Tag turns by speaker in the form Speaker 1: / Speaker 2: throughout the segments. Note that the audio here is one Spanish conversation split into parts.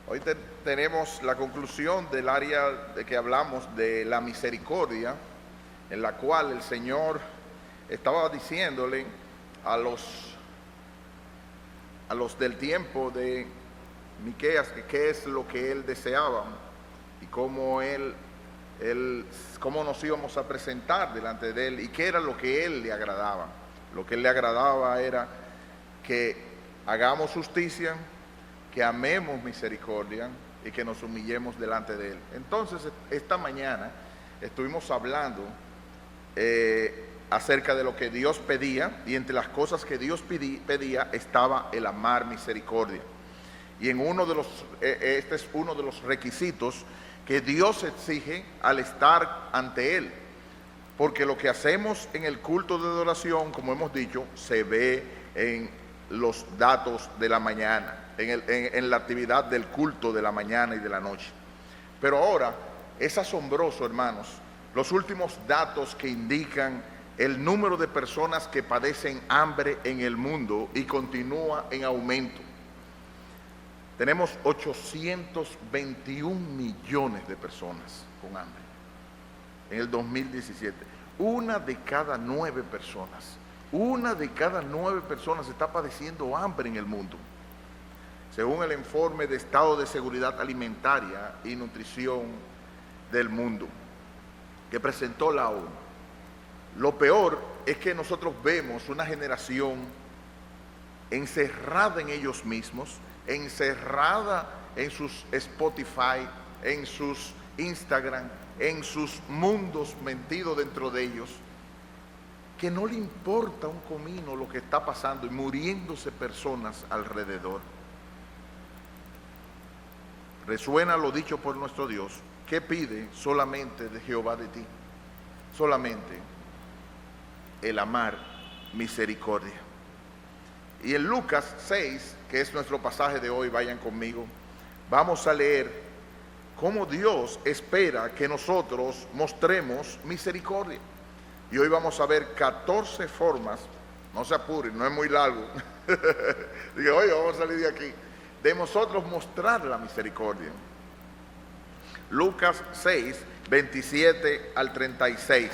Speaker 1: Hoy tenemos la conclusión del área de que hablamos de la misericordia, en la cual el Señor estaba diciéndole a los del tiempo de Miqueas que qué es lo que él deseaba y cómo cómo nos íbamos a presentar delante de él y qué era lo que él le agradaba. Lo que él le agradaba era que hagamos justicia, que amemos misericordia y que nos humillemos delante de él. Entonces, esta mañana estuvimos hablando acerca de lo que Dios pedía, y entre las cosas que Dios pedía estaba el amar misericordia. Y este es uno de los requisitos que Dios exige al estar ante él, porque lo que hacemos en el culto de adoración, como hemos dicho, se ve en los datos de la mañana, en la actividad del culto de la mañana y de la noche. Pero ahora es asombroso, hermanos, los últimos datos que indican el número de personas que padecen hambre en el mundo y continúa en aumento. Tenemos 821 millones de personas con hambre en el 2017. Una de cada 9 personas está padeciendo hambre en el mundo, según el informe de Estado de Seguridad Alimentaria y Nutrición del Mundo que presentó la ONU. Lo peor es que nosotros vemos una generación encerrada en ellos mismos, encerrada en sus Spotify, en sus Instagram, en sus mundos metidos dentro de ellos, que no le importa un comino lo que está pasando y muriéndose personas alrededor. Resuena lo dicho por nuestro Dios: ¿qué pide solamente de Jehová de ti? Solamente el amar misericordia. Y en Lucas 6, que es nuestro pasaje de hoy, vayan conmigo, vamos a leer cómo Dios espera que nosotros mostremos misericordia. Y hoy vamos a ver 14 formas, no se apuren, no es muy largo, dije, oye, vamos a salir de aquí, de nosotros mostrar la misericordia. Lucas 6, 27 al 36.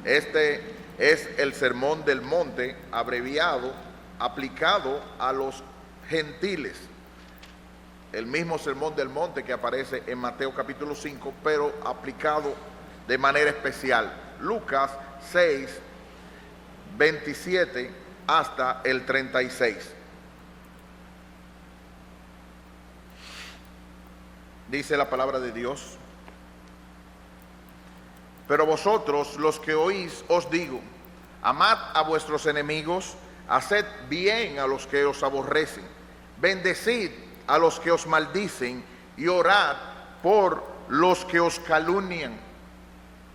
Speaker 1: Este es el Sermón del Monte abreviado, aplicado a los gentiles. El mismo Sermón del Monte que aparece en Mateo capítulo 5, pero aplicado de manera especial. Lucas 6, 27 hasta el 36. Dice la palabra de Dios: pero vosotros, los que oís, os digo, amad a vuestros enemigos, haced bien a los que os aborrecen, bendecid a los que os maldicen y orad por los que os calumnian.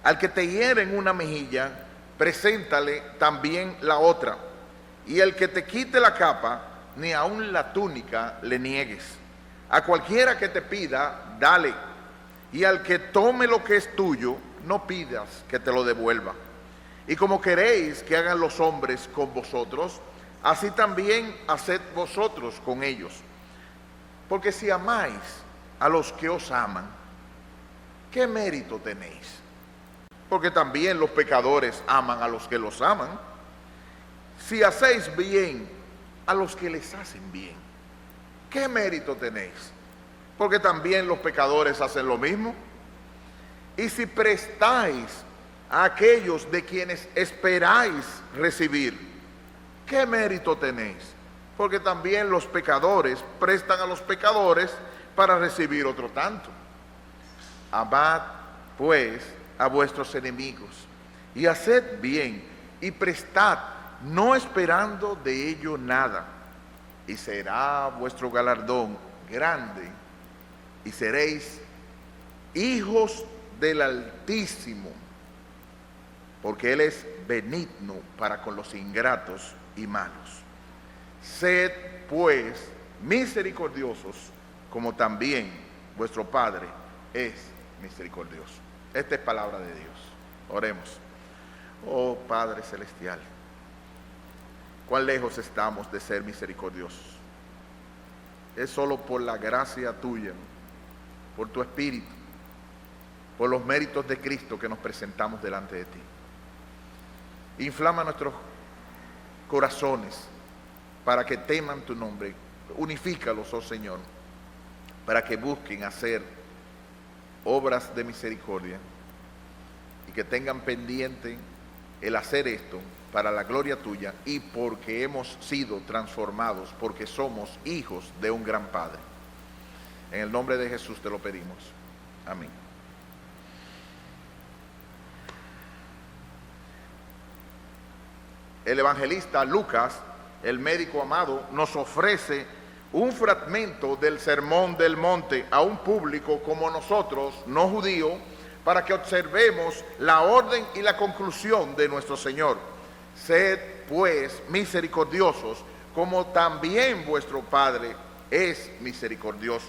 Speaker 1: Al que te hiere en una mejilla, preséntale también la otra. Y el que te quite la capa, ni aun la túnica le niegues. A cualquiera que te pida, dale. Y al que tome lo que es tuyo, no pidas que te lo devuelva. Y como queréis que hagan los hombres con vosotros, así también haced vosotros con ellos. Porque si amáis a los que os aman, ¿qué mérito tenéis? Porque también los pecadores aman a los que los aman. Si hacéis bien a los que les hacen bien, ¿qué mérito tenéis? Porque también los pecadores hacen lo mismo. Y si prestáis a aquellos de quienes esperáis recibir, ¿qué mérito tenéis? Porque también los pecadores prestan a los pecadores para recibir otro tanto. Amad, pues, a vuestros enemigos, y haced bien, y prestad, no esperando de ello nada, y será vuestro galardón grande, y seréis hijos del Altísimo, porque Él es benigno para con los ingratos y malos. Sed, pues, misericordiosos, como también vuestro Padre es misericordioso. Esta es palabra de Dios. Oremos. Oh Padre Celestial, cuán lejos estamos de ser misericordiosos. es solo por la gracia tuya, por tu Espíritu, por los méritos de Cristo que nos presentamos delante de ti. Inflama nuestros corazones para que teman tu nombre. Unifícalos, oh Señor, para que busquen hacer obras de misericordia y que tengan pendiente el hacer esto para la gloria tuya y porque hemos sido transformados, porque somos hijos de un gran Padre. En el nombre de Jesús te lo pedimos. Amén. El evangelista Lucas, el médico amado, nos ofrece un fragmento del Sermón del Monte a un público como nosotros, no judío, para que observemos la orden y la conclusión de nuestro Señor. Sed, pues, misericordiosos, como también vuestro Padre es misericordioso.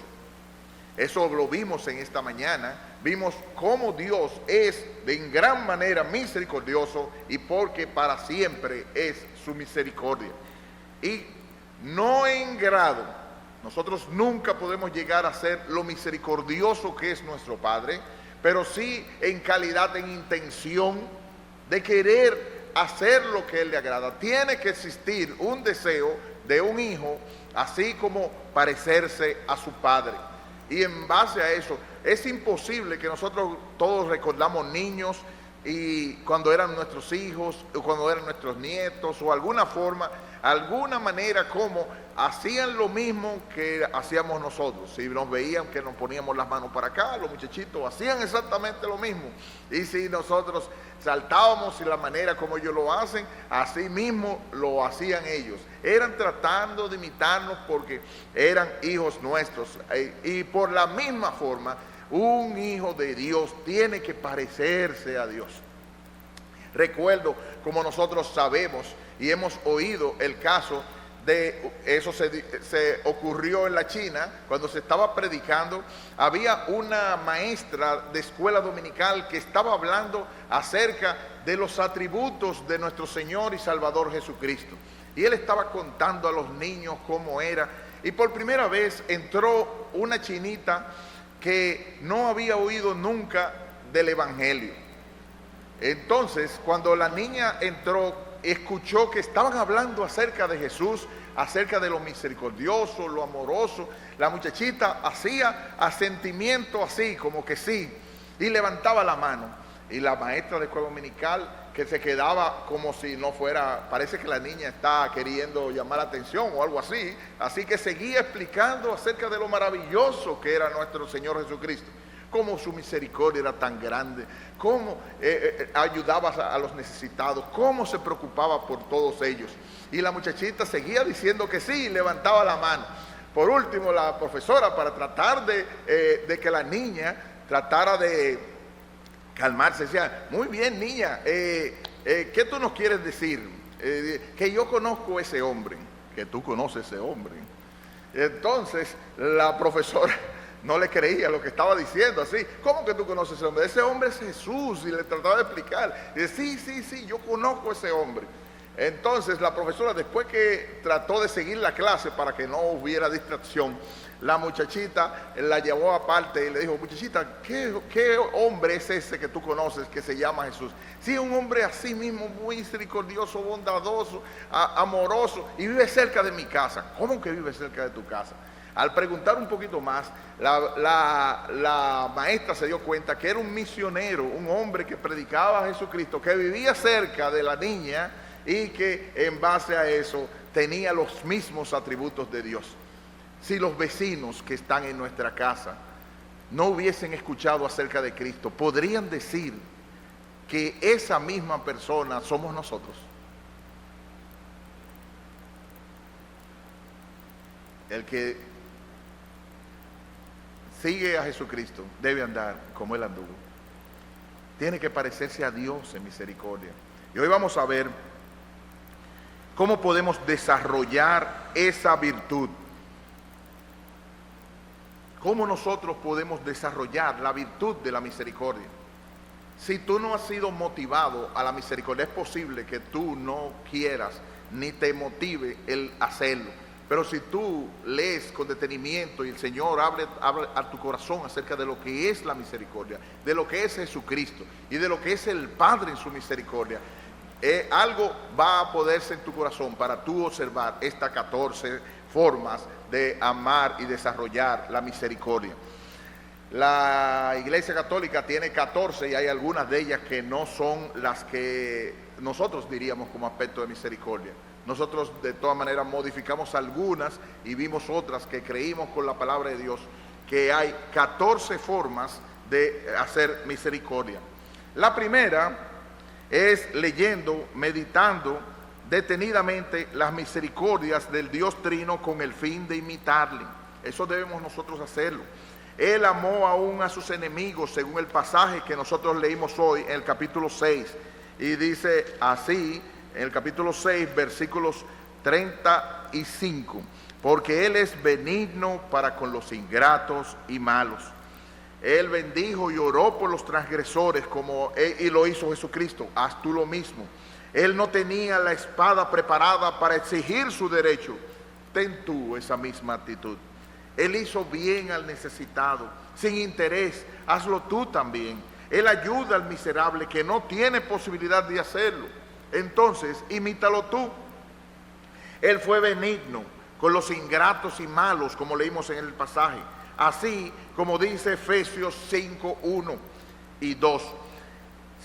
Speaker 1: Eso lo vimos en esta mañana. Vimos cómo Dios es de en gran manera misericordioso y porque para siempre es su misericordia. Y no en grado, nosotros nunca podemos llegar a ser lo misericordioso que es nuestro Padre, pero sí en calidad, en intención de querer hacer lo que Él le agrada. Tiene que existir un deseo de un hijo, así como parecerse a su Padre. Y en base a eso, es imposible que nosotros todos recordamos niños y cuando eran nuestros hijos, o cuando eran nuestros nietos, o alguna forma, alguna manera como hacían lo mismo que hacíamos nosotros. Si nos veían que nos poníamos las manos para acá, los muchachitos hacían exactamente lo mismo. Y si nosotros saltábamos y la manera como ellos lo hacen, así mismo lo hacían ellos. Eran tratando de imitarnos porque eran hijos nuestros. Y por la misma forma, un hijo de Dios tiene que parecerse a Dios. Recuerdo, como nosotros sabemos y hemos oído el caso de eso, se ocurrió en la China cuando se estaba predicando. Había una maestra de escuela dominical que estaba hablando acerca de los atributos de nuestro Señor y Salvador Jesucristo, y él estaba contando a los niños cómo era, y por primera vez entró una chinita que no había oído nunca del Evangelio. Entonces, cuando la niña entró, escuchó que estaban hablando acerca de Jesús, acerca de lo misericordioso, lo amoroso. La muchachita hacía asentimiento así, como que sí, y levantaba la mano. Y la maestra de escuela dominical, que se quedaba como si no fuera, parece que la niña está queriendo llamar la atención o algo así, así que seguía explicando acerca de lo maravilloso que era nuestro Señor Jesucristo, cómo su misericordia era tan grande, cómo ayudaba a los necesitados, cómo se preocupaba por todos ellos. Y la muchachita seguía diciendo que sí, y levantaba la mano. Por último, la profesora, para tratar de que la niña tratara de calmarse, decía: muy bien, niña, ¿qué tú nos quieres decir? Que yo conozco ese hombre, que tú conoces ese hombre. Entonces la profesora no le creía lo que estaba diciendo, así: ¿cómo que tú conoces ese hombre? Ese hombre es Jesús. Y le trataba de explicar, y decía: sí, yo conozco a ese hombre. Entonces la profesora, después que trató de seguir la clase para que no hubiera distracción, la muchachita la llevó aparte y le dijo: muchachita, ¿qué hombre es ese que tú conoces que se llama Jesús? Sí, un hombre así mismo, muy misericordioso, bondadoso, amoroso, y vive cerca de mi casa. ¿Cómo que vive cerca de tu casa? Al preguntar un poquito más, la maestra se dio cuenta que era un misionero, un hombre que predicaba a Jesucristo, que vivía cerca de la niña y que en base a eso tenía los mismos atributos de Dios. Si los vecinos que están en nuestra casa no hubiesen escuchado acerca de Cristo, podrían decir que esa misma persona somos nosotros. El que sigue a Jesucristo debe andar como Él anduvo. Tiene que parecerse a Dios en misericordia. Y hoy vamos a ver cómo podemos desarrollar esa virtud. ¿Cómo nosotros podemos desarrollar la virtud de la misericordia? Si tú no has sido motivado a la misericordia, es posible que tú no quieras ni te motive el hacerlo. Pero si tú lees con detenimiento y el Señor habla a tu corazón acerca de lo que es la misericordia, de lo que es Jesucristo y de lo que es el Padre en su misericordia, algo va a poderse en tu corazón para tú observar estas 14 formas de amar y desarrollar la misericordia. La Iglesia Católica tiene 14 y hay algunas de ellas que no son las que nosotros diríamos como aspecto de misericordia. Nosotros de todas maneras modificamos algunas y vimos otras que creímos con la palabra de Dios que hay 14 formas de hacer misericordia. La primera es leyendo, meditando detenidamente las misericordias del Dios Trino con el fin de imitarle. Eso debemos nosotros hacerlo. Él amó aún a sus enemigos, según el pasaje que nosotros leímos hoy en el capítulo 6. Y dice así, en el capítulo 6, versículos 35, porque Él es benigno para con los ingratos y malos. Él bendijo y oró por los transgresores, y lo hizo Jesucristo. Haz tú lo mismo. Él no tenía la espada preparada para exigir su derecho. Ten tú esa misma actitud. Él hizo bien al necesitado, sin interés. Hazlo tú también. Él ayuda al miserable que no tiene posibilidad de hacerlo. Entonces, imítalo tú. Él fue benigno con los ingratos y malos, como leímos en el pasaje. Así como dice Efesios 5, 1 y 2.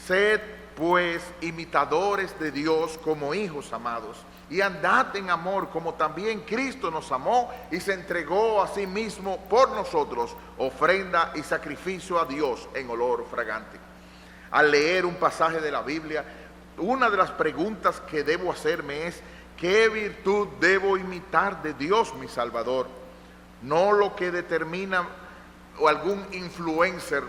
Speaker 1: Sed pues imitadores de Dios como hijos amados, y andad en amor como también Cristo nos amó y se entregó a sí mismo por nosotros, ofrenda y sacrificio a Dios en olor fragante. Al leer un pasaje de la Biblia, una de las preguntas que debo hacerme es: ¿qué virtud debo imitar de Dios mi Salvador? No lo que determina o algún influencer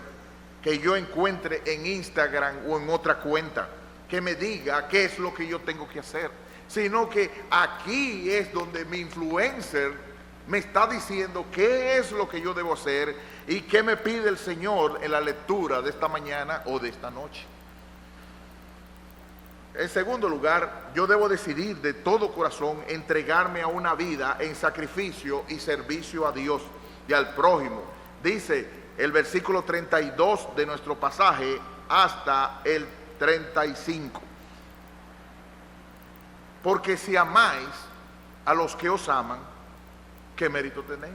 Speaker 1: que yo encuentre en Instagram o en otra cuenta que me diga qué es lo que yo tengo que hacer, sino que aquí es donde mi influencer me está diciendo qué es lo que yo debo hacer y qué me pide el Señor en la lectura de esta mañana o de esta noche. En segundo lugar, yo debo decidir de todo corazón entregarme a una vida en sacrificio y servicio a Dios y al prójimo. Dice el versículo 32 de nuestro pasaje hasta el 35. Porque si amáis a los que os aman, ¿qué mérito tenéis?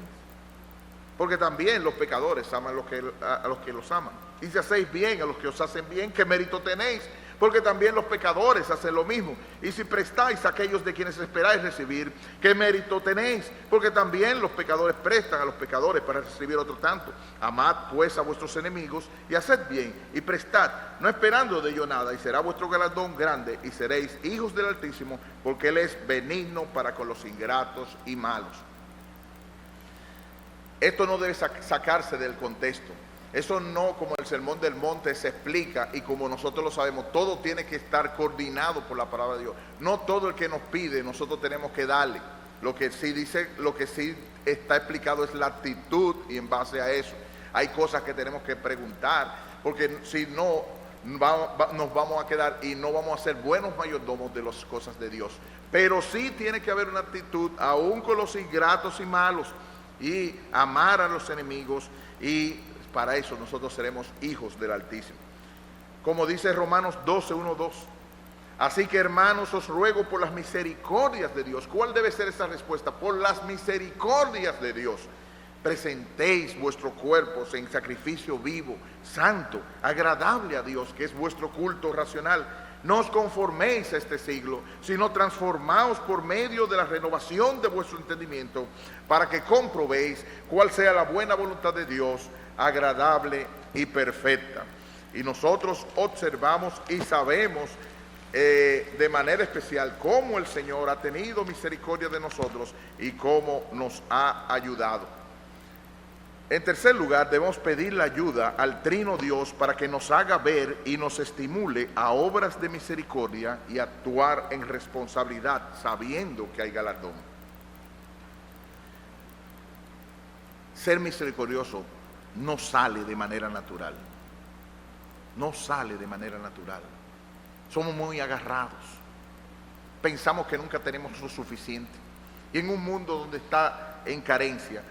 Speaker 1: Porque también los pecadores aman a los que los aman. Y si hacéis bien a los que os hacen bien, ¿qué mérito tenéis? Porque también los pecadores hacen lo mismo. Y si prestáis a aquellos de quienes esperáis recibir, ¿qué mérito tenéis? Porque también los pecadores prestan a los pecadores para recibir otro tanto. Amad pues a vuestros enemigos y haced bien y prestad, no esperando de ello nada, y será vuestro galardón grande y seréis hijos del Altísimo, porque Él es benigno para con los ingratos y malos. Esto no debe sacarse del contexto. Eso no, como el Sermón del Monte se explica y como nosotros lo sabemos, todo tiene que estar coordinado por la palabra de Dios. No todo el que nos pide nosotros tenemos que darle. Lo que sí dice, lo que sí está explicado es la actitud, y en base a eso hay cosas que tenemos que preguntar, porque si no nos vamos a quedar y no vamos a ser buenos mayordomos de las cosas de Dios. Pero sí tiene que haber una actitud, aún con los ingratos y malos, y amar a los enemigos, y para eso nosotros seremos hijos del Altísimo. Como dice Romanos 12, 1, 2. Así que, hermanos, os ruego por las misericordias de Dios. ¿Cuál debe ser esa respuesta? Por las misericordias de Dios. Presentéis vuestros cuerpos en sacrificio vivo, santo, agradable a Dios, que es vuestro culto racional. No os conforméis a este siglo, sino transformaos por medio de la renovación de vuestro entendimiento, para que comprobéis cuál sea la buena voluntad de Dios, agradable y perfecta. Y nosotros observamos y sabemos de manera especial cómo el Señor ha tenido misericordia de nosotros y cómo nos ha ayudado. En tercer lugar, debemos pedir la ayuda al Trino Dios para que nos haga ver y nos estimule a obras de misericordia y actuar en responsabilidad, sabiendo que hay galardón. Ser misericordioso no sale de manera natural. No sale de manera natural. Somos muy agarrados. Pensamos que nunca tenemos lo suficiente. y en un mundo donde está en carencia.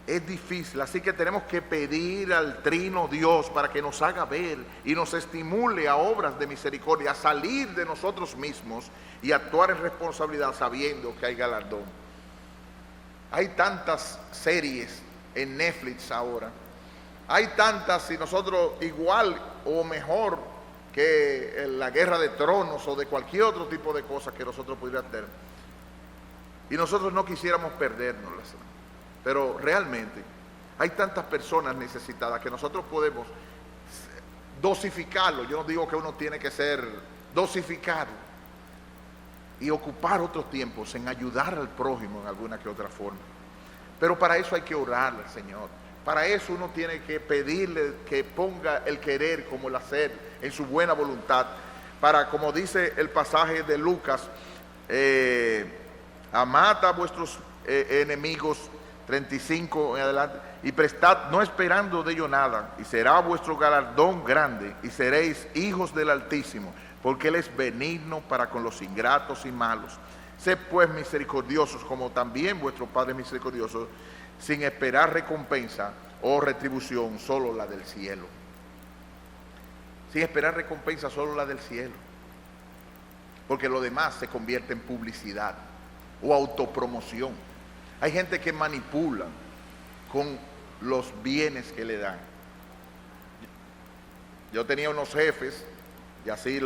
Speaker 1: Es difícil, así que tenemos que pedir al Trino Dios para que nos haga ver y nos estimule a obras de misericordia, a salir de nosotros mismos y actuar en responsabilidad sabiendo que hay galardón. Hay tantas series en Netflix ahora, hay tantas, y nosotros igual o mejor que la Guerra de Tronos o de cualquier otro tipo de cosas que nosotros pudiéramos tener, y nosotros no quisiéramos perdérnoslas. Pero realmente hay tantas personas necesitadas que nosotros podemos dosificarlo. Yo no digo que uno tiene que ser dosificado y ocupar otros tiempos en ayudar al prójimo en alguna que otra forma. Pero para eso hay que orarle al Señor. Para eso uno tiene que pedirle que ponga el querer como el hacer en su buena voluntad. Para, como dice el pasaje de Lucas, amad a vuestros enemigos, 35 en adelante, y prestad no esperando de ello nada, y será vuestro galardón grande, y seréis hijos del Altísimo, porque Él es benigno para con los ingratos y malos. Sed pues misericordiosos, como también vuestro Padre es misericordioso, sin esperar recompensa o retribución, solo la del cielo. Sin esperar recompensa, solo la del cielo, porque lo demás se convierte en publicidad o autopromoción. Hay gente que manipula con los bienes que le dan. Yo tenía unos jefes, y así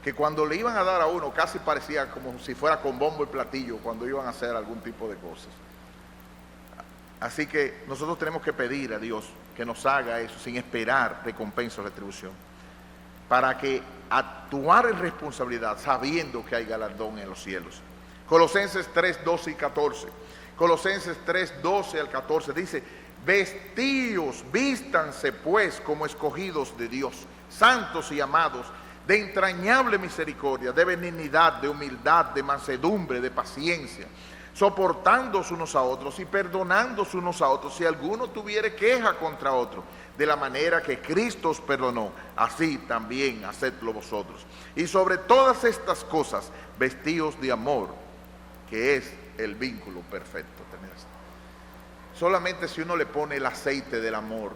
Speaker 1: que cuando le iban a dar a uno, casi parecía como si fuera con bombo y platillo, cuando iban a hacer algún tipo de cosas. Así que nosotros tenemos que pedir a Dios que nos haga eso, sin esperar recompensa o retribución, para que actuar en responsabilidad, sabiendo que hay galardón en los cielos. Colosenses 3, 12 y 14. Colosenses 3, 12 al 14 dice: vestíos, vístanse pues como escogidos de Dios, santos y amados, de entrañable misericordia, de benignidad, de humildad, de mansedumbre, de paciencia, soportándoos unos a otros y perdonándoos unos a otros, si alguno tuviere queja contra otro, de la manera que Cristo os perdonó, así también hacedlo vosotros. Y sobre todas estas cosas, vestíos de amor, que es el vínculo perfecto. Solamente si uno le pone el aceite del amor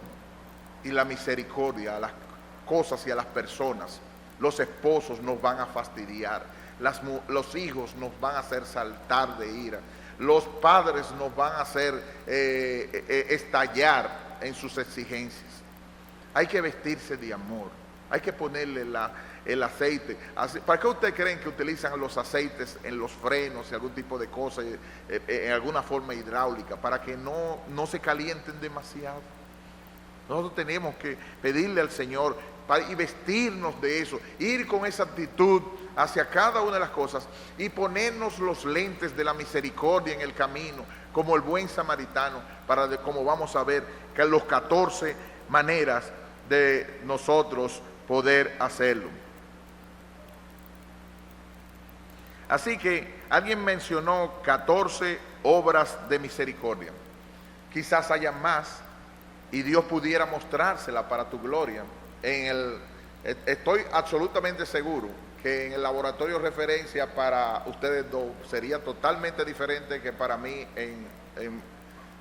Speaker 1: y la misericordia a las cosas y a las personas, los esposos nos van a fastidiar, los hijos nos van a hacer saltar de ira, los padres nos van a hacer estallar en sus exigencias. Hay que vestirse de amor, hay que ponerle el aceite. ¿Para qué ustedes creen que utilizan los aceites en los frenos y algún tipo de cosa, en alguna forma hidráulica? Para que no se calienten demasiado. Nosotros tenemos que pedirle al Señor y vestirnos de eso, ir con esa actitud hacia cada una de las cosas y ponernos los lentes de la misericordia en el camino, como el buen samaritano, como vamos a ver, que los 14 maneras de nosotros poder hacerlo. Así que alguien mencionó 14 obras de misericordia. Quizás haya más y Dios pudiera mostrársela para tu gloria. Estoy absolutamente seguro que en el laboratorio de referencia para ustedes dos sería totalmente diferente que para mí en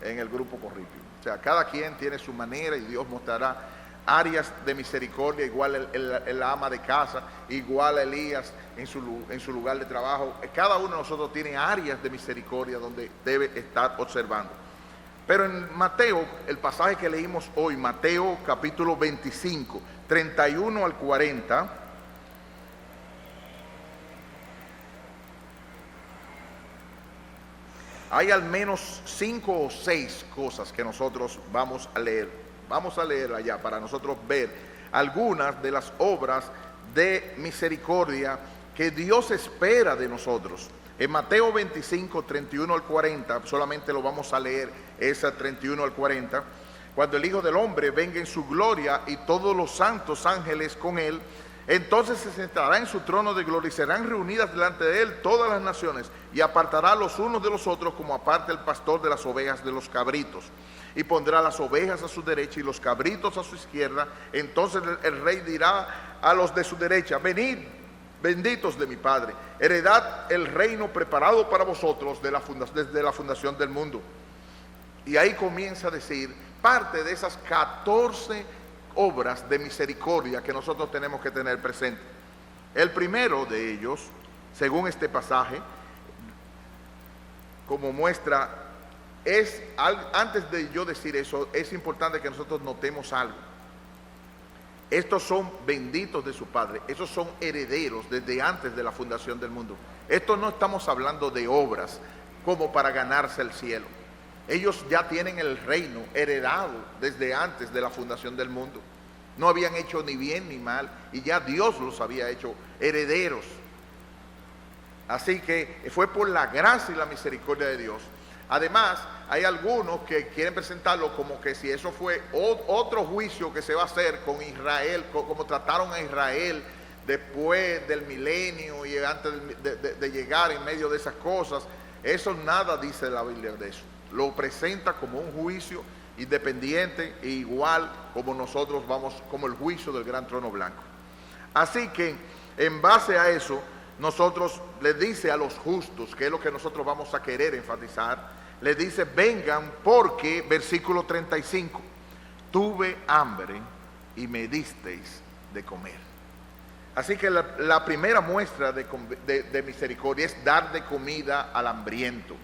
Speaker 1: el grupo Corripio. O sea, cada quien tiene su manera y Dios mostrará áreas de misericordia, igual el ama de casa, igual Elías en su lugar de trabajo. Cada uno de nosotros tiene áreas de misericordia donde debe estar observando. Pero en Mateo, el pasaje que leímos hoy, Mateo capítulo 25, 31 al 40, hay al menos 5 o 6 cosas que nosotros vamos a leer. Vamos a leer allá para nosotros ver algunas de las obras de misericordia que Dios espera de nosotros. En Mateo 25, 31 al 40, solamente lo vamos a leer, esa 31 al 40. Cuando el Hijo del Hombre venga en su gloria y todos los santos ángeles con él, entonces se sentará en su trono de gloria y serán reunidas delante de él todas las naciones, y apartará los unos de los otros como aparta el pastor de las ovejas de los cabritos. Y pondrá las ovejas a su derecha y los cabritos a su izquierda. Entonces el rey dirá a los de su derecha: venid, benditos de mi Padre, heredad el reino preparado para vosotros desde la fundación del mundo. Y ahí comienza a decir parte de esas 14 obras de misericordia que nosotros tenemos que tener presente. El primero de ellos, según este pasaje, como muestra, antes de yo decir eso, es importante que nosotros notemos algo. Estos son benditos de su Padre, esos son herederos desde antes de la fundación del mundo. Esto no estamos hablando de obras como para ganarse el cielo. Ellos ya tienen el reino heredado desde antes de la fundación del mundo. No habían hecho ni bien ni mal y ya Dios los había hecho herederos. Así que fue por la gracia y la misericordia de Dios. Además, hay algunos que quieren presentarlo como que si eso fue otro juicio que se va a hacer con Israel, como trataron a Israel después del milenio y antes de llegar en medio de esas cosas. Eso nada dice la Biblia de eso. Lo presenta como un juicio independiente e igual como nosotros vamos, como el juicio del gran trono blanco. Así que en base a eso, nosotros les dice a los justos, que es lo que nosotros vamos a querer enfatizar, les dice: vengan porque, versículo 35, tuve hambre y me disteis de comer. Así que la primera muestra de misericordia es dar de comida al hambriento,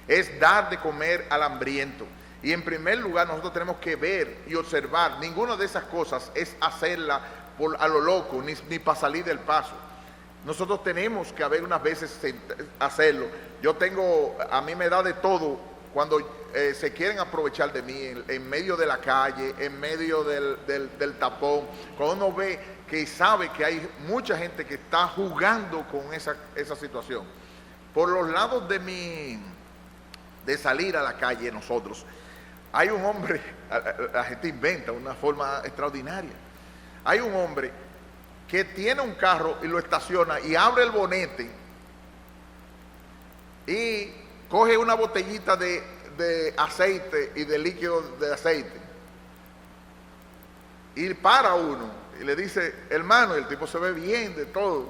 Speaker 1: es dar de comer al hambriento. Y en primer lugar nosotros tenemos que ver y observar, ninguna de esas cosas es hacerla a lo loco, ni para salir del paso. Nosotros tenemos que haber unas veces hacerlo. A mí me da de todo cuando se quieren aprovechar de mí en medio de la calle, en medio del tapón, cuando uno ve que sabe que hay mucha gente que está jugando con esa situación. Por los lados de salir a la calle nosotros, hay un hombre, la gente inventa una forma extraordinaria. Hay un hombre que tiene un carro y lo estaciona y abre el bonete y coge una botellita de aceite y de líquido de aceite y para uno y le dice: hermano, el tipo se ve bien de todo,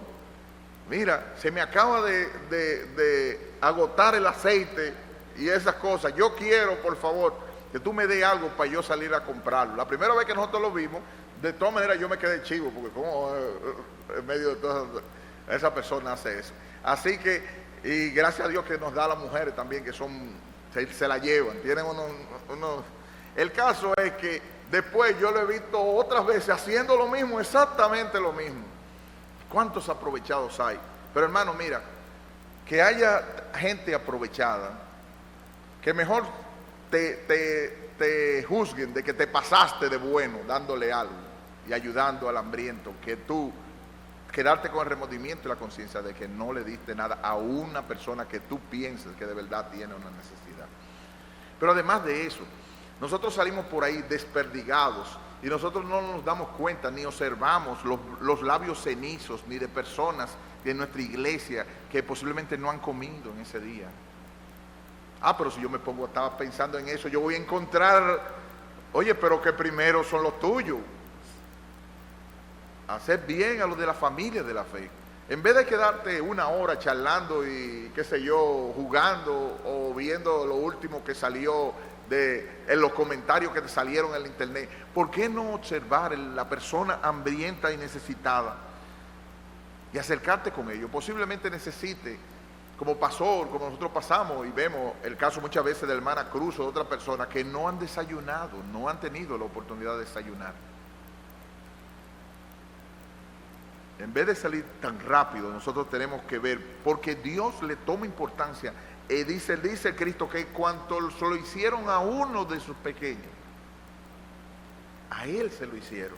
Speaker 1: mira, se me acaba de agotar el aceite y esas cosas, yo quiero por favor que tú me des algo para yo salir a comprarlo. La primera vez que nosotros lo vimos, de todas maneras yo me quedé chivo, porque como en medio de toda esa persona hace eso. Así que, y gracias a Dios que nos da a las mujeres también, que se la llevan, tienen unos. El caso es que después yo lo he visto otras veces haciendo lo mismo, exactamente lo mismo. ¿Cuántos aprovechados hay? Pero hermano, mira, que haya gente aprovechada, que mejor te juzguen de que te pasaste de bueno dándole algo y ayudando al hambriento, que tú quedarte con el remordimiento y la conciencia de que no le diste nada a una persona que tú piensas que de verdad tiene una necesidad. Pero además de eso, nosotros salimos por ahí desperdigados y nosotros no nos damos cuenta ni observamos los labios cenizos ni de personas de nuestra iglesia que posiblemente no han comido en ese día. Pero si yo estaba pensando en eso, yo voy a encontrar, oye, pero que primero son los tuyos. Hacer bien a los de la familia de la fe. En vez de quedarte una hora charlando y qué sé yo, jugando o viendo lo último que salió en los comentarios que te salieron en el internet, ¿por qué no observar la persona hambrienta y necesitada y acercarte con ellos? Posiblemente necesite, como pasó, como nosotros pasamos y vemos el caso muchas veces de la hermana Cruz o de otras personas que no han desayunado, no han tenido la oportunidad de desayunar. En vez de salir tan rápido, nosotros tenemos que ver, porque Dios le toma importancia. Dice Cristo que cuanto se lo hicieron a uno de sus pequeños, a Él se lo hicieron.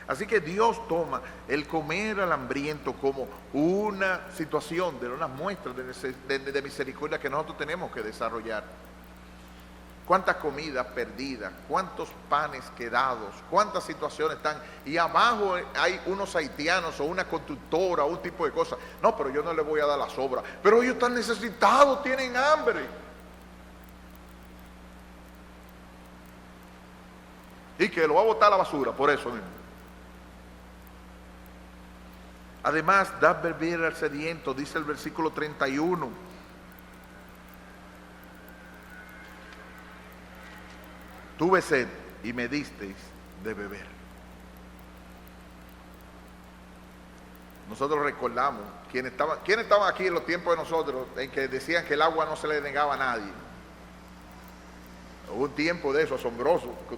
Speaker 1: Así que Dios toma el comer al hambriento como una situación, de unas muestras de misericordia que nosotros tenemos que desarrollar. Cuántas comidas perdidas, cuántos panes quedados, cuántas situaciones están. Y abajo hay unos haitianos o una constructora o un tipo de cosas. No, pero yo no le voy a dar la sobra. Pero ellos están necesitados, tienen hambre. Y que lo va a botar a la basura, por eso mismo. Además, da beber al sediento, dice el versículo 31. Tuve sed y me disteis de beber. Nosotros recordamos, ¿quiénes estaban aquí en los tiempos de nosotros en que decían que el agua no se le negaba a nadie? Hubo un tiempo de eso asombroso, que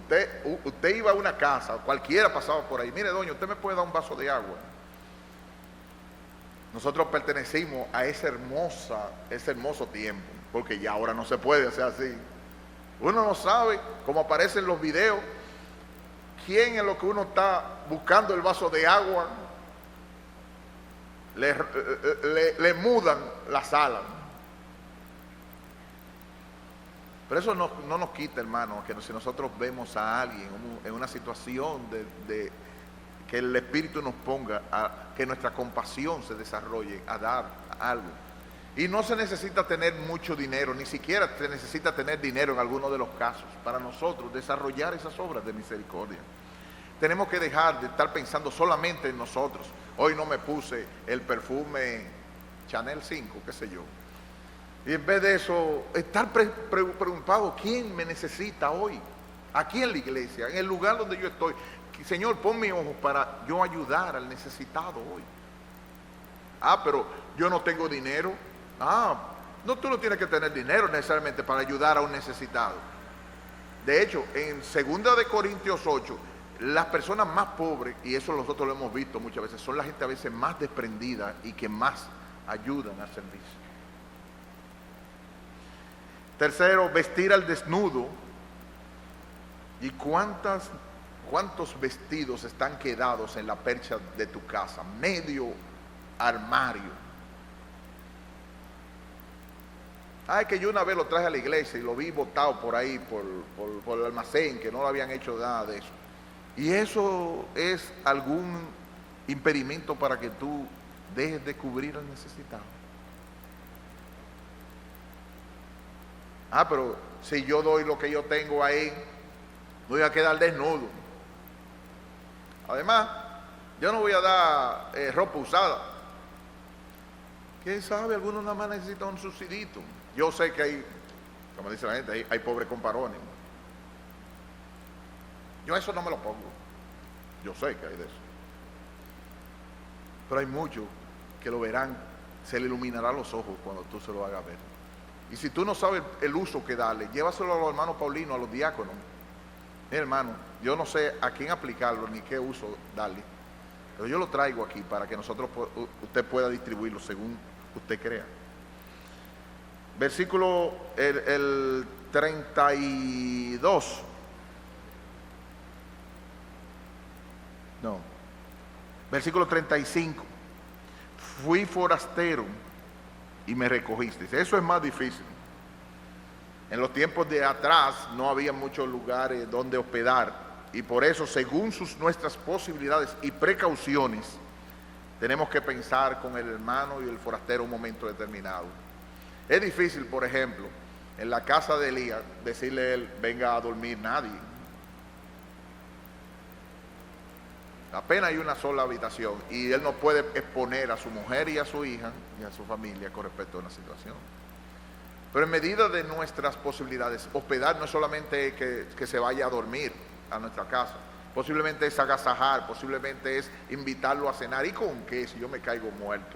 Speaker 1: usted iba a una casa, cualquiera pasaba por ahí, mire doña, ¿usted me puede dar un vaso de agua? Nosotros pertenecimos a ese hermoso tiempo, porque ya ahora no se puede hacer así. Uno no sabe, como aparece en los videos, quién es lo que uno está buscando el vaso de agua, le mudan la sala. Pero eso no nos quita, hermano, que si nosotros vemos a alguien en una situación de que el Espíritu nos ponga, que nuestra compasión se desarrolle, a dar algo. Y no se necesita tener mucho dinero, ni siquiera se necesita tener dinero en algunos de los casos, para nosotros desarrollar esas obras de misericordia. Tenemos que dejar de estar pensando solamente en nosotros. Hoy no me puse el perfume Chanel 5, qué sé yo. Y en vez de eso, estar preocupado, ¿quién me necesita hoy? Aquí en la iglesia, en el lugar donde yo estoy. Señor, pon mi ojo para yo ayudar al necesitado hoy. Pero yo no tengo dinero. No, tú no tienes que tener dinero necesariamente para ayudar a un necesitado. De hecho, en 2 de Corintios 8, las personas más pobres, y eso nosotros lo hemos visto muchas veces, son la gente a veces más desprendida y que más ayudan al servicio. Tercero, vestir al desnudo. ¿Y cuántos vestidos están quedados en la percha de tu casa? Medio armario. Que yo una vez lo traje a la iglesia y lo vi botado por ahí, por el almacén, que no lo habían hecho nada de eso. Y eso es algún impedimento para que tú dejes de cubrir al necesitado. Pero si yo doy lo que yo tengo ahí, voy a quedar desnudo. Además, yo no voy a dar ropa usada. ¿Quién sabe? Algunos nada más necesitan un subsidito. Yo sé que hay, como dice la gente, hay pobres comparones. Yo eso no me lo pongo. Yo sé que hay de eso. Pero hay muchos que lo verán, se le iluminará los ojos cuando tú se lo hagas ver. Y si tú no sabes el uso que darle, llévaselo a los hermanos Paulinos, a los diáconos. Mira, hermano, yo no sé a quién aplicarlo ni qué uso darle, pero yo lo traigo aquí para que usted pueda distribuirlo según usted crea. Versículo el 32. No. Versículo 35. Fui forastero y me recogiste. Eso es más difícil. En los tiempos de atrás no había muchos lugares donde hospedar, y por eso, según nuestras posibilidades y precauciones, tenemos que pensar con el hermano y el forastero un momento determinado. Es difícil, por ejemplo, en la casa de Elías, decirle a él, venga a dormir nadie. Apenas hay una sola habitación y él no puede exponer a su mujer y a su hija y a su familia con respecto a una situación. Pero en medida de nuestras posibilidades, hospedar no es solamente que se vaya a dormir a nuestra casa, posiblemente es agasajar, posiblemente es invitarlo a cenar. ¿Y con qué? Si yo me caigo muerto.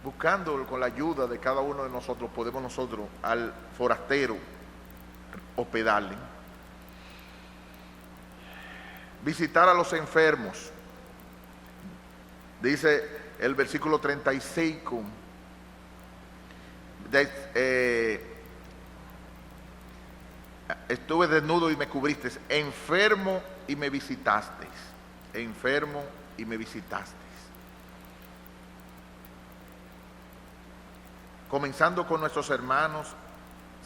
Speaker 1: Buscando con la ayuda de cada uno de nosotros, podemos nosotros al forastero hospedarle. Visitar a los enfermos. Dice el versículo 35, estuve desnudo y me cubristeis, enfermo y me visitasteis, enfermo y me visitasteis. Comenzando con nuestros hermanos,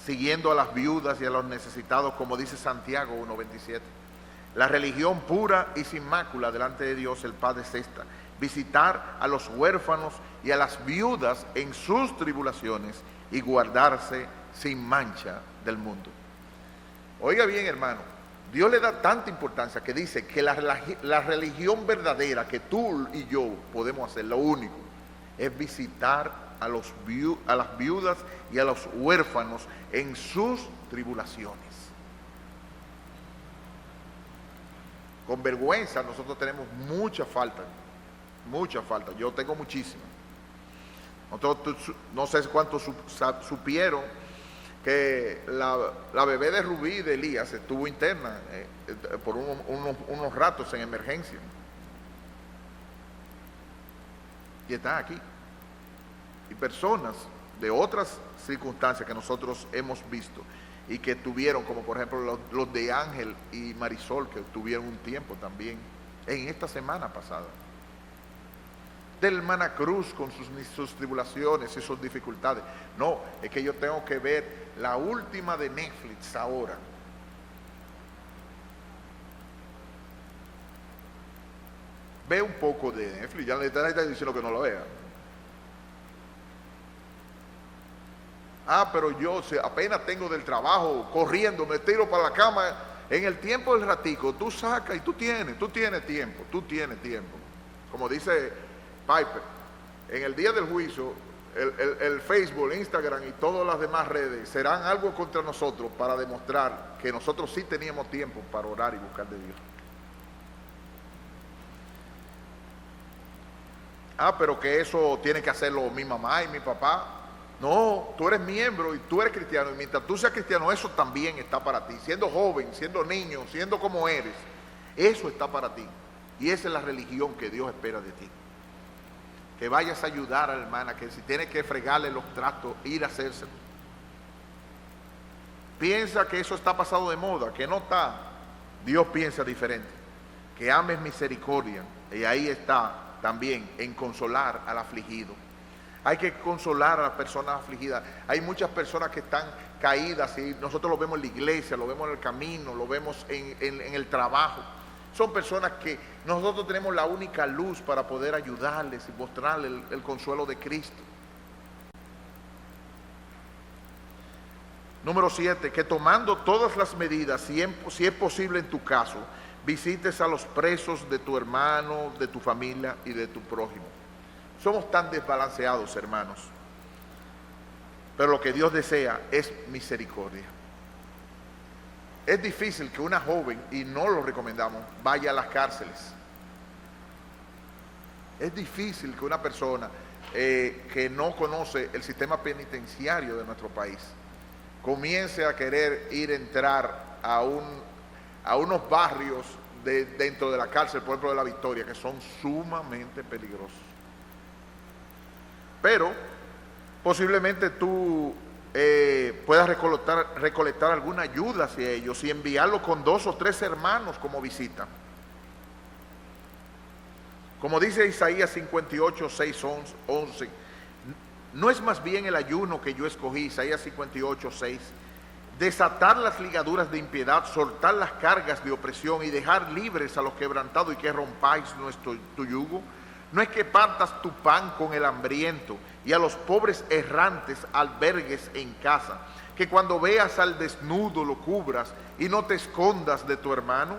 Speaker 1: siguiendo a las viudas y a los necesitados, como dice Santiago 1:27. La religión pura y sin mácula delante de Dios el Padre es esta: visitar a los huérfanos y a las viudas en sus tribulaciones y guardarse sin mancha del mundo. Oiga bien, hermano, Dios le da tanta importancia que dice que la religión verdadera que tú y yo podemos hacer, lo único, es visitar a las viudas y a los huérfanos en sus tribulaciones. Con vergüenza nosotros tenemos mucha falta, yo tengo muchísima. Nosotros, no sé cuántos supieron que la bebé de Rubí de Elías estuvo interna por unos ratos en emergencia. Y está aquí. Y personas de otras circunstancias que nosotros hemos visto y que tuvieron, como por ejemplo los de Ángel y Marisol, que tuvieron un tiempo también en esta semana pasada. De la hermana Cruz con sus tribulaciones y sus dificultades. No, es que yo tengo que ver la última de Netflix ahora. Ve un poco de Netflix, ya le está diciendo que no lo vea. Pero yo apenas tengo del trabajo, corriendo, me tiro para la cama. En el tiempo del ratico, tú sacas y tú tienes tiempo. Como dice Piper, en el día del juicio, el Facebook, Instagram y todas las demás redes serán algo contra nosotros para demostrar que nosotros sí teníamos tiempo para orar y buscar de Dios. Pero que eso tiene que hacerlo mi mamá y mi papá. No, tú eres miembro y tú eres cristiano, y mientras tú seas cristiano, eso también está para ti. Siendo joven, siendo niño, siendo como eres, eso está para ti. Y esa es la religión que Dios espera de ti. Que vayas a ayudar a la hermana, que si tiene que fregarle los trastos, ir a hacérselo. Piensa que eso está pasado de moda, que no está. Dios piensa diferente. Que ames misericordia, y ahí está también en consolar al afligido. Hay que consolar a las personas afligidas. Hay muchas personas que están caídas y nosotros lo vemos en la iglesia, lo vemos en el camino, lo vemos en el trabajo. Son personas que nosotros tenemos la única luz para poder ayudarles y mostrarles el consuelo de Cristo. Número 7, que tomando todas las medidas, si es posible en tu caso, visites a los presos de tu hermano, de tu familia y de tu prójimo. Somos tan desbalanceados, hermanos, pero lo que Dios desea es misericordia. Es difícil que una joven, y no lo recomendamos, vaya a las cárceles. Es difícil que una persona que no conoce el sistema penitenciario de nuestro país comience a querer entrar a unos barrios dentro de la cárcel, por ejemplo de La Victoria, que son sumamente peligrosos. Pero posiblemente tú puedas recolectar alguna ayuda hacia ellos y enviarlo con 2 o 3 hermanos como visita. Como dice Isaías 58, 6, 11, ¿no es más bien el ayuno que yo escogí? Isaías 58, 6. Desatar las ligaduras de impiedad, soltar las cargas de opresión y dejar libres a los quebrantados y que rompáis tu yugo. No es que partas tu pan con el hambriento y a los pobres errantes albergues en casa, que cuando veas al desnudo lo cubras y no te escondas de tu hermano.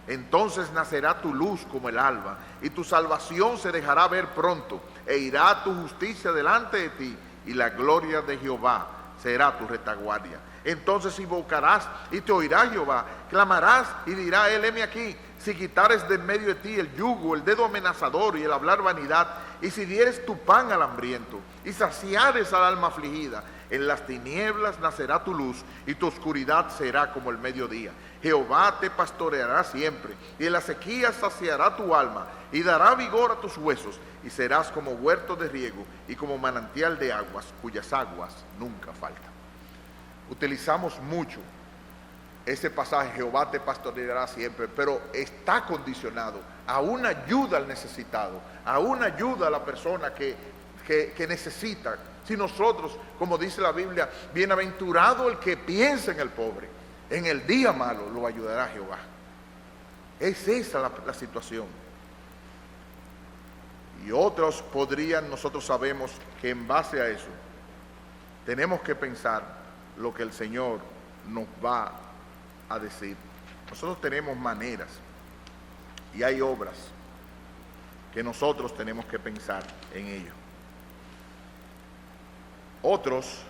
Speaker 1: Entonces nacerá tu luz como el alba y tu salvación se dejará ver pronto e irá tu justicia delante de ti y la gloria de Jehová será tu retaguardia. Entonces invocarás y te oirá Jehová, clamarás y dirá él, heme aquí. Si quitares de en medio de ti el yugo, el dedo amenazador y el hablar vanidad, y si dieres tu pan al hambriento y saciares al alma afligida, en las tinieblas nacerá tu luz y tu oscuridad será como el mediodía. Jehová te pastoreará siempre y en la sequía saciará tu alma y dará vigor a tus huesos y serás como huerto de riego y como manantial de aguas cuyas aguas nunca faltan. Utilizamos mucho ese pasaje, Jehová te pastoreará siempre, pero está condicionado a una ayuda al necesitado, a una ayuda a la persona que necesita. Si nosotros, como dice la Biblia, bienaventurado el que piensa en el pobre, en el día malo lo ayudará Jehová. Es esa la situación. Y otros nosotros sabemos que en base a eso, tenemos que pensar lo que el Señor nos va a decir. Nosotros tenemos maneras y hay obras que nosotros tenemos que pensar en ello. Otros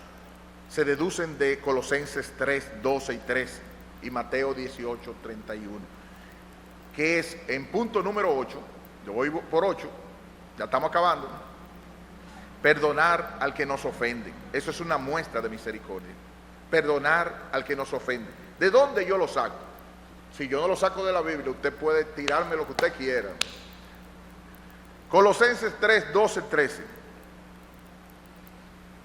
Speaker 1: se deducen de Colosenses 3, 12 y 13 y Mateo 18, 31, que es en punto número 8, yo voy por 8, ya estamos acabando, perdonar al que nos ofende. Eso es una muestra de misericordia. Perdonar al que nos ofende. ¿De dónde yo lo saco? Si yo no lo saco de la Biblia, usted puede tirarme lo que usted quiera. Colosenses 3, 12, 13.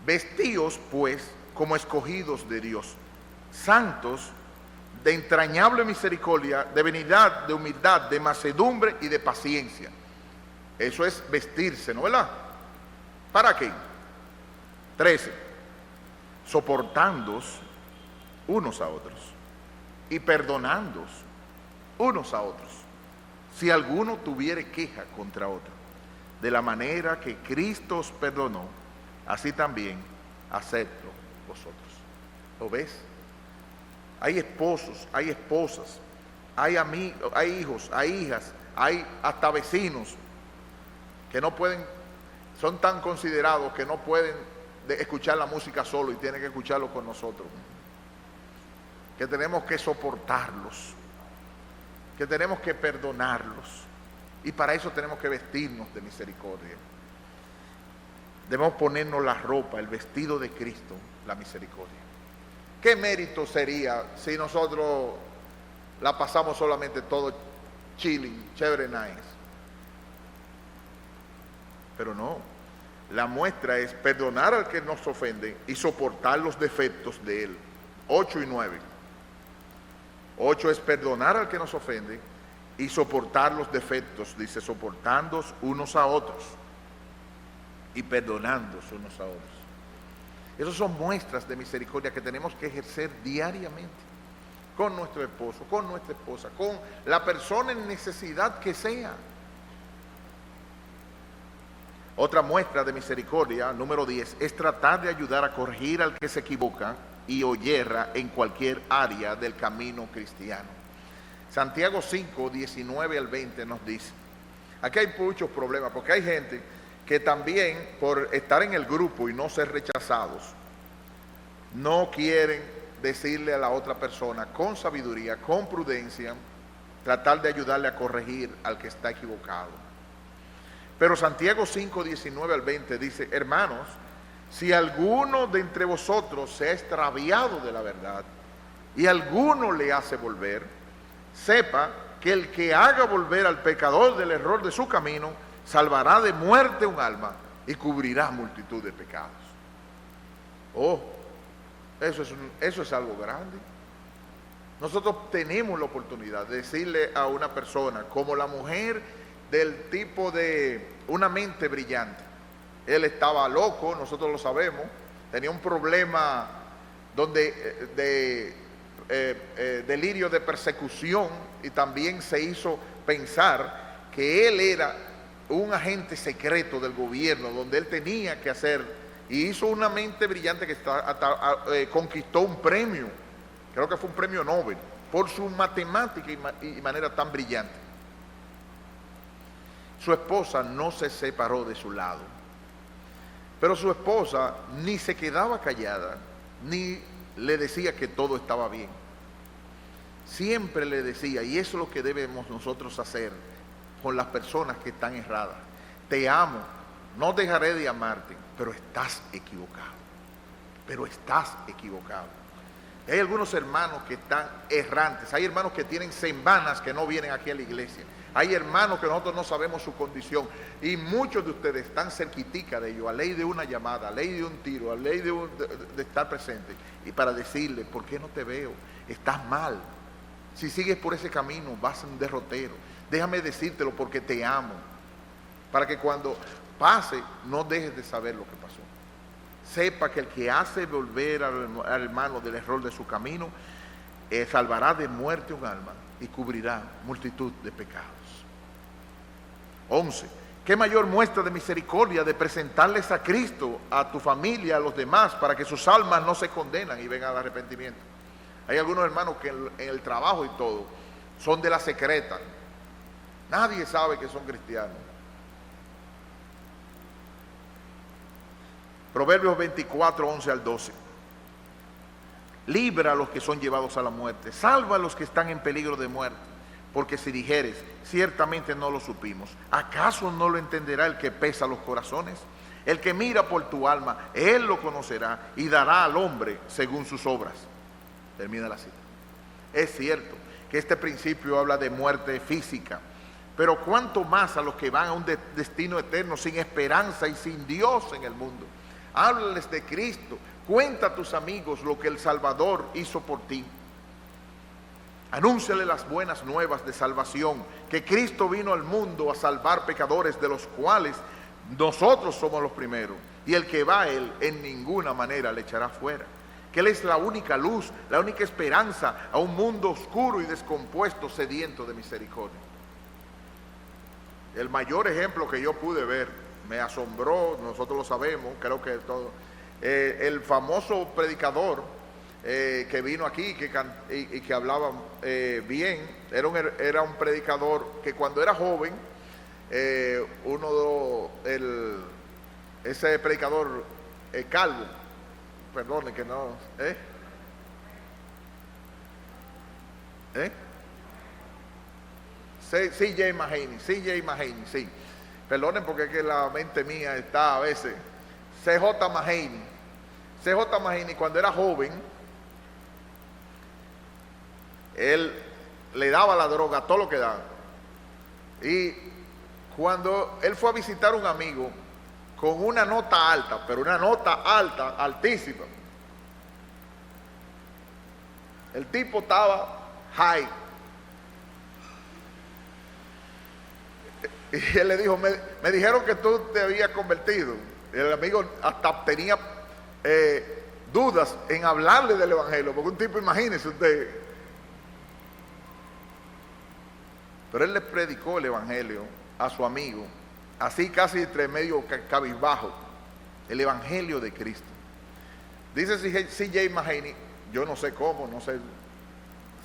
Speaker 1: Vestíos pues como escogidos de Dios, santos, de entrañable misericordia, de benignidad, de humildad, de mansedumbre y de paciencia. Eso es vestirse, ¿no, verdad? ¿Para qué? 13. Soportándoos unos a otros y perdonándoos unos a otros, si alguno tuviere queja contra otro, de la manera que Cristo os perdonó, así también hacedlo vosotros. ¿Lo ves? Hay esposos, hay esposas, hay amigos, hay hijos, hay hijas, hay hasta vecinos que no pueden, son tan considerados que no pueden escuchar la música solo y tienen que escucharlo con nosotros. Que tenemos que soportarlos, que tenemos que perdonarlos, y para eso tenemos que vestirnos de misericordia. Debemos ponernos la ropa, el vestido de Cristo, la misericordia. ¿Qué mérito sería si nosotros la pasamos solamente todo chilling, chévere, nice? Pero no, la muestra es perdonar al que nos ofende y soportar los defectos de él. 8 y 9. 8 es perdonar al que nos ofende y soportar los defectos, dice, soportándoos unos a otros y perdonándoos unos a otros. Esas son muestras de misericordia que tenemos que ejercer diariamente con nuestro esposo, con nuestra esposa, con la persona en necesidad que sea. Otra muestra de misericordia, número 10, es tratar de ayudar a corregir al que se equivoca y o yerra en cualquier área del camino cristiano. Santiago 5, 19 al 20 nos dice, aquí hay muchos problemas, porque hay gente que también por estar en el grupo y no ser rechazados, no quieren decirle a la otra persona con sabiduría, con prudencia, tratar de ayudarle a corregir al que está equivocado. Pero Santiago 5, 19 al 20 dice, hermanos, si alguno de entre vosotros se ha extraviado de la verdad y alguno le hace volver, sepa que el que haga volver al pecador del error de su camino, salvará de muerte un alma y cubrirá multitud de pecados. Oh, eso es algo grande. Nosotros tenemos la oportunidad de decirle a una persona, como la mujer del tipo de una mente brillante. Él estaba loco, nosotros lo sabemos, tenía un problema de delirio de persecución, y también se hizo pensar que él era un agente secreto del gobierno, donde él tenía que hacer, y hizo una mente brillante que conquistó un premio, creo que fue un premio Nobel, por su matemática y manera tan brillante. Su esposa no se separó de su lado, pero su esposa ni se quedaba callada, ni le decía que todo estaba bien. Siempre le decía, y eso es lo que debemos nosotros hacer con las personas que están erradas: te amo, no dejaré de amarte, pero estás equivocado, Hay algunos hermanos que están errantes, hay hermanos que tienen semanas que no vienen aquí a la iglesia, hay hermanos que nosotros no sabemos su condición, y muchos de ustedes están cerquitica de ellos, a ley de una llamada, a ley de un tiro, a ley de estar presente, y para decirle, ¿por qué no te veo? Estás mal. Si sigues por ese camino vas a un derrotero. Déjame decírtelo porque te amo, para que cuando pase no dejes de saber lo que pasó. Sepa que el que hace volver al hermano del error de su camino, salvará de muerte un alma y cubrirá multitud de pecados. 11. ¿Qué mayor muestra de misericordia de presentarles a Cristo, a tu familia, a los demás, para que sus almas no se condenan y vengan al arrepentimiento? Hay algunos hermanos que en el trabajo y todo son de la secreta. Nadie sabe que son cristianos. Proverbios 24, 11 al 12. Libra a los que son llevados a la muerte, salva a los que están en peligro de muerte, porque si dijeres, ciertamente no lo supimos, ¿acaso no lo entenderá el que pesa los corazones? El que mira por tu alma, él lo conocerá y dará al hombre según sus obras. Termina la cita. Es cierto que este principio habla de muerte física, pero cuánto más a los que van a un destino eterno sin esperanza y sin Dios en el mundo. Háblales de Cristo, cuenta a tus amigos lo que el Salvador hizo por ti. Anúnciale las buenas nuevas de salvación, que Cristo vino al mundo a salvar pecadores, de los cuales nosotros somos los primeros, y el que va a Él en ninguna manera le echará fuera. Que Él es la única luz, la única esperanza a un mundo oscuro y descompuesto, sediento de misericordia. El mayor ejemplo que yo pude ver, me asombró, nosotros lo sabemos, creo que todo, el famoso predicador que vino aquí y que hablaba bien, era un predicador que cuando era joven, ese predicador calvo, perdone que no, C.J. Mahaney, sí. Perdonen porque es que la mente mía está a veces. C.J. Mahaney, cuando era joven, él le daba la droga, todo lo que daba. Y cuando él fue a visitar a un amigo con una nota alta, pero una nota alta, altísima, el tipo estaba high. Y él le dijo, me dijeron que tú te habías convertido. El amigo hasta tenía dudas en hablarle del evangelio, porque un tipo, imagínese usted. Pero él le predicó el evangelio a su amigo, así casi entre medio cabizbajo, el evangelio de Cristo. Dice C.J. Mahaney, yo no sé cómo, no sé,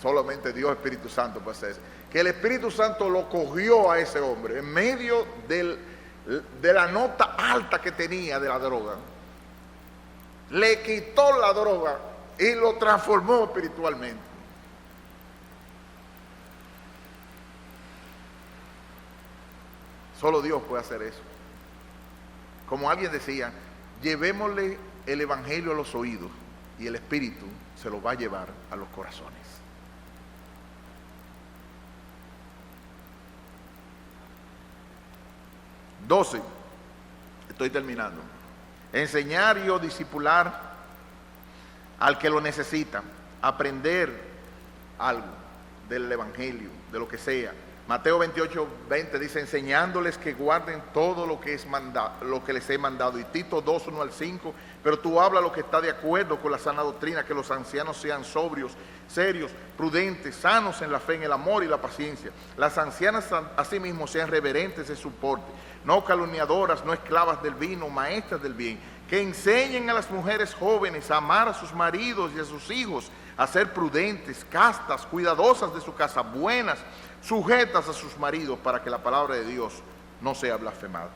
Speaker 1: solamente Dios Espíritu Santo puede hacer eso, que el Espíritu Santo lo cogió a ese hombre en medio de la nota alta que tenía de la droga, le quitó la droga y lo transformó espiritualmente. Solo Dios puede hacer eso. Como alguien decía, llevémosle el evangelio a los oídos y el Espíritu se lo va a llevar a los corazones. Doce, estoy terminando. Enseñar y o discipular al que lo necesita, aprender algo del evangelio, de lo que sea. Mateo 28, 20 dice, enseñándoles que guarden todo lo que les he mandado. Y Tito 2, 1 al 5, pero tú habla lo que está de acuerdo con la sana doctrina, que los ancianos sean sobrios, serios, prudentes, sanos en la fe, en el amor y la paciencia. Las ancianas asimismo sean reverentes en su porte, no calumniadoras, no esclavas del vino, maestras del bien, que enseñen a las mujeres jóvenes a amar a sus maridos y a sus hijos, a ser prudentes, castas, cuidadosas de su casa, buenas, sujetas a sus maridos, para que la palabra de Dios no sea blasfemada.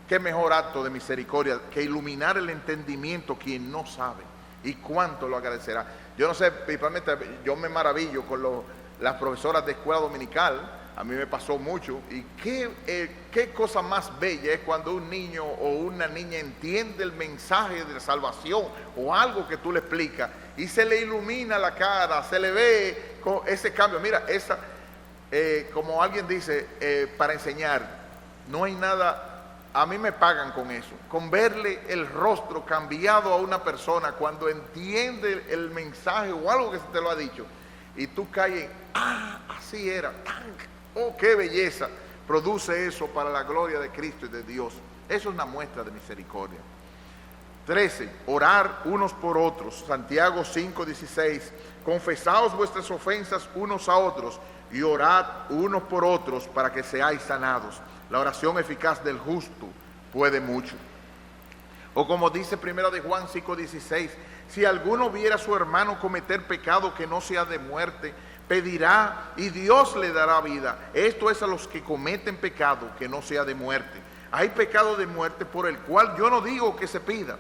Speaker 1: Qué mejor acto de misericordia que iluminar el entendimiento quien no sabe, y cuánto lo agradecerá. Yo no sé, principalmente yo me maravillo con las profesoras de escuela dominical. A mí me pasó mucho, y qué cosa más bella es cuando un niño o una niña entiende el mensaje de la salvación o algo que tú le explicas y se le ilumina la cara, se le ve con ese cambio. Mira, como alguien dice, para enseñar, no hay nada, a mí me pagan con eso, con verle el rostro cambiado a una persona cuando entiende el mensaje o algo que se te lo ha dicho, y tú caes, así era, oh, qué belleza, produce eso para la gloria de Cristo y de Dios. Eso es una muestra de misericordia. 13, orar unos por otros. Santiago 5, 16, confesaos vuestras ofensas unos a otros y orad unos por otros para que seáis sanados. La oración eficaz del justo puede mucho. O como dice 1 de Juan 5, 16, si alguno viera a su hermano cometer pecado que no sea de muerte, pedirá y Dios le dará vida. Esto es a los que cometen pecado que no sea de muerte. Hay pecado de muerte por el cual yo no digo que se pida.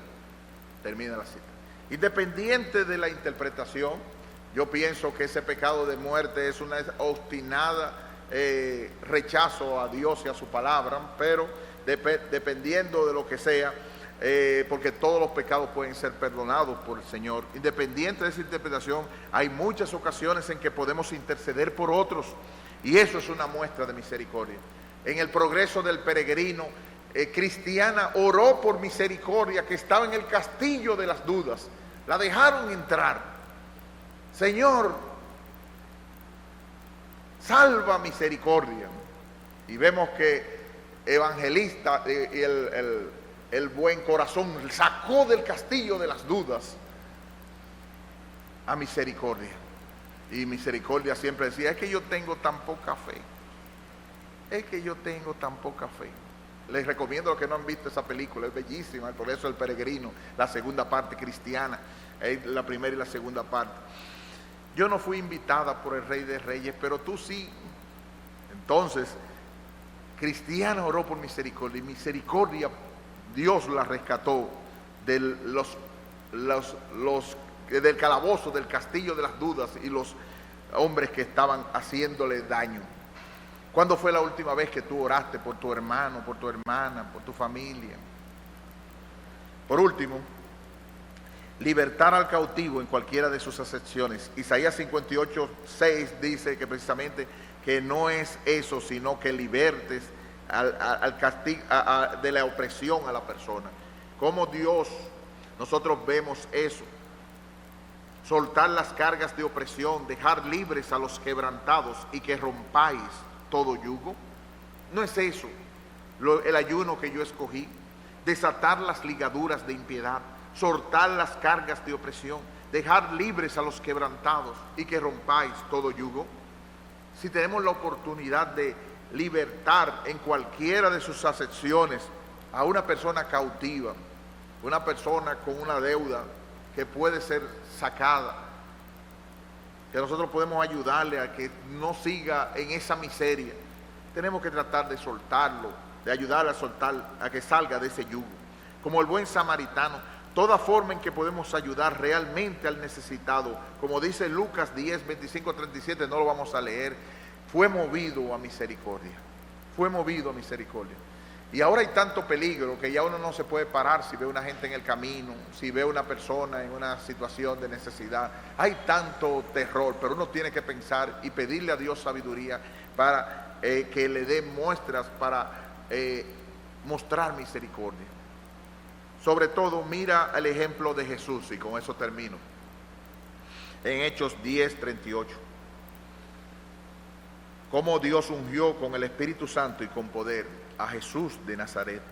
Speaker 1: Termina la cita. Independiente de la interpretación, yo pienso que ese pecado de muerte es una obstinada rechazo a Dios y a su palabra, pero dependiendo de lo que sea, porque todos los pecados pueden ser perdonados por el Señor. Independiente de esa interpretación, hay muchas ocasiones en que podemos interceder por otros, y eso es una muestra de misericordia. En el progreso del peregrino, Cristiana oró por misericordia, que estaba en el castillo de las dudas. La dejaron entrar. Señor, salva misericordia. Y vemos que Evangelista y el buen corazón sacó del castillo de las dudas a misericordia. Y misericordia siempre decía: es que yo tengo tan poca fe. Es que yo tengo tan poca fe. Les recomiendo a los que no han visto esa película, es bellísima, el progreso del peregrino, la segunda parte cristiana, la primera y la segunda parte. Yo no fui invitada por el Rey de Reyes, pero tú sí. Entonces, Cristiana oró por misericordia, y misericordia Dios la rescató del calabozo, del castillo de las dudas y los hombres que estaban haciéndole daño. ¿Cuándo fue la última vez que tú oraste por tu hermano, por tu hermana, por tu familia? Por último, libertar al cautivo en cualquiera de sus acepciones. Isaías 58:6 dice que precisamente que no es eso, sino que libertes al castigo, de la opresión a la persona. Como Dios, nosotros vemos eso. Soltar las cargas de opresión, dejar libres a los quebrantados y que rompáis todo yugo. No es eso el ayuno que yo escogí. Desatar las ligaduras de impiedad, soltar las cargas de opresión, dejar libres a los quebrantados y que rompáis todo yugo. Si tenemos la oportunidad de libertar en cualquiera de sus acepciones a una persona cautiva, una persona con una deuda que puede ser sacada, que nosotros podemos ayudarle a que no siga en esa miseria, tenemos que tratar de soltarlo, de ayudarle a soltar, a que salga de ese yugo. Como el buen samaritano, toda forma en que podemos ayudar realmente al necesitado, como dice Lucas 10, 25, 37, no lo vamos a leer, fue movido a misericordia, fue movido a misericordia. Y ahora hay tanto peligro que ya uno no se puede parar si ve una gente en el camino, si ve una persona en una situación de necesidad. Hay tanto terror, pero uno tiene que pensar y pedirle a Dios sabiduría para que le dé muestras para mostrar misericordia. Sobre todo, mira el ejemplo de Jesús, y con eso termino. En Hechos 10, 38. Cómo Dios ungió con el Espíritu Santo y con poder a Jesús de Nazaret,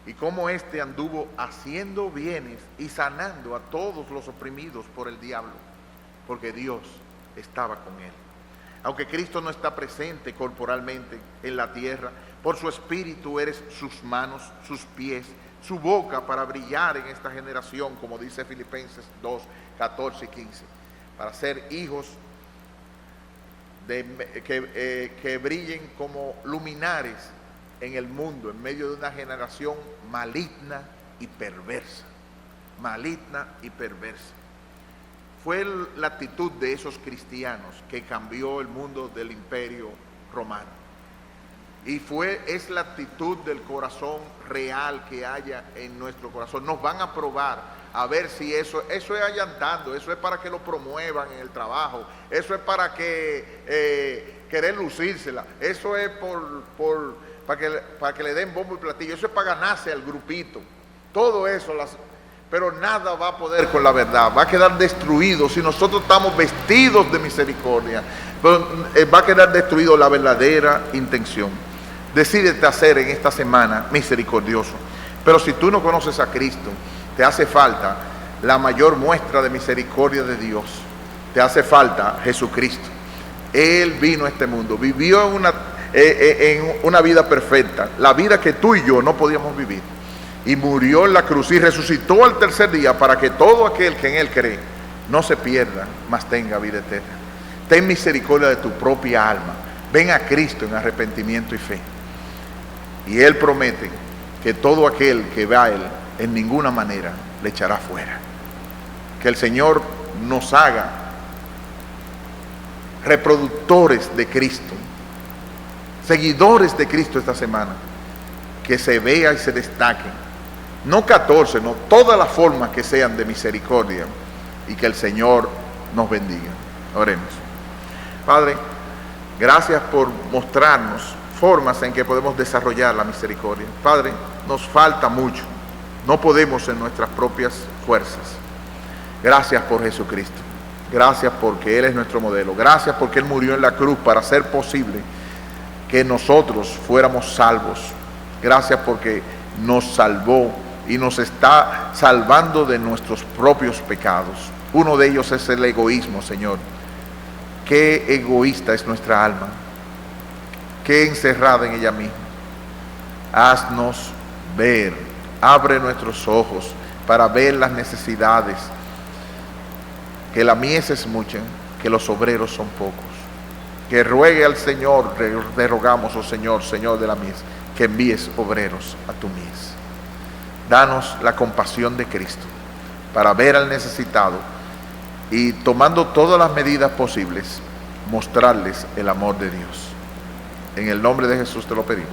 Speaker 1: y cómo éste anduvo haciendo bienes y sanando a todos los oprimidos por el diablo, porque Dios estaba con él. Aunque Cristo no está presente corporalmente en la tierra, por su Espíritu eres sus manos, sus pies, su boca para brillar en esta generación, como dice Filipenses 2, 14 y 15, para ser hijos que brillen como luminares en el mundo, en medio de una generación maligna y perversa. Maligna y perversa. Fue la actitud de esos cristianos que cambió el mundo del Imperio Romano. Y es la actitud del corazón real que haya en nuestro corazón. Nos van a probar a ver si eso es allantando, eso es para que lo promuevan en el trabajo, eso es para que querer lucírsela, eso es para que le den bombo y platillo, eso es para ganarse al grupito. Todo eso, pero nada va a poder con la verdad, va a quedar destruido si nosotros estamos vestidos de misericordia, pero va a quedar destruido la verdadera intención. Decídete a ser en esta semana misericordioso. Pero si tú no conoces a Cristo, te hace falta la mayor muestra de misericordia de Dios. Te hace falta Jesucristo. Él vino a este mundo, vivió en una vida perfecta, la vida que tú y yo no podíamos vivir, y murió en la cruz y resucitó al tercer día para que todo aquel que en Él cree no se pierda, mas tenga vida eterna. ten misericordia de tu propia alma. Ven a Cristo en arrepentimiento y fe. Y Él promete que todo aquel que va a Él en ninguna manera le echará fuera. Que el Señor nos haga reproductores de Cristo, seguidores de Cristo esta semana, que se vea y se destaquen, no 14, no todas las formas que sean de misericordia, y que el Señor nos bendiga. Oremos. Padre, gracias por mostrarnos formas en que podemos desarrollar la misericordia. Padre, nos falta mucho, no podemos en nuestras propias fuerzas. Gracias por Jesucristo. Gracias porque Él es nuestro modelo. Gracias porque Él murió en la cruz para hacer posible que nosotros fuéramos salvos. Gracias porque nos salvó y nos está salvando de nuestros propios pecados. Uno de ellos es el egoísmo, Señor. Qué egoísta es nuestra alma. Qué encerrada en ella misma. Haznos ver. Abre nuestros ojos para ver las necesidades. Que la mies es mucha, que los obreros son pocos. Que ruegue al Señor, le rogamos, oh Señor, Señor de la mies, que envíes obreros a tu mies. Danos la compasión de Cristo para ver al necesitado y, tomando todas las medidas posibles, mostrarles el amor de Dios. En el nombre de Jesús te lo pedimos.